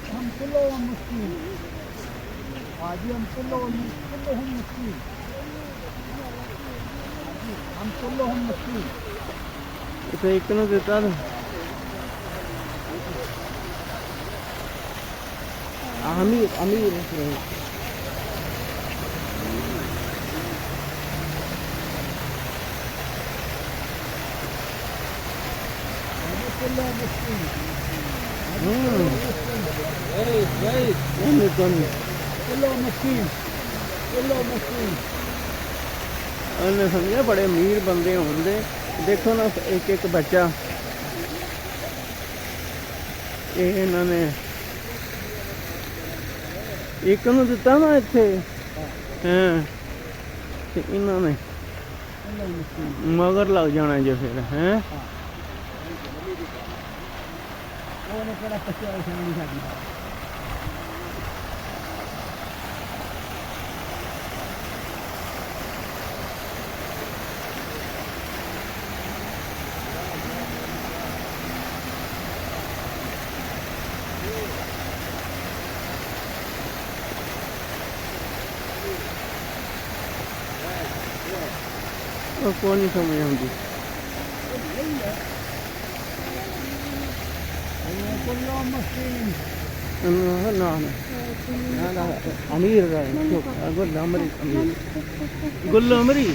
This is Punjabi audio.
हम كلهم مسكين قاعدين كلهم مسكين हम كلهم مسكين तो एक ने देता था अमीर अमीर كلهم مسكين كلهم مسكين كلهم مسكين ਉਹਨੇ ਸਮਝਿਆ ਬੜੇ ਅਮੀਰ ਬੰਦੇ ਹੁੰਦੇ ਦੇਖੋ ਨਾ ਇੱਕ ਇੱਕ ਬੱਚਾ ਇਹ ਇਹਨਾਂ ਨੇ ਇੱਕ ਨੂੰ ਦਿੱਤਾ ਨਾ ਇੱਥੇ ਹਾਂ ਤੇ ਇਹਨਾਂ ਨੇ ਮਗਰ ਲੱਗ ਜਾਣਾ ਜੇ ਫਿਰ ਹੈ ਉਹਨੇ ਕਿਹੜਾ ਪੱਛਿਆ ਨਹੀਂ ਸਾਡੀ ਕੋਈ ਨਹੀਂ ਸਮਝ ਆਉਂਦੀ كلهم مسكين لا لا أمير أقول له أمري أمير قول له أمري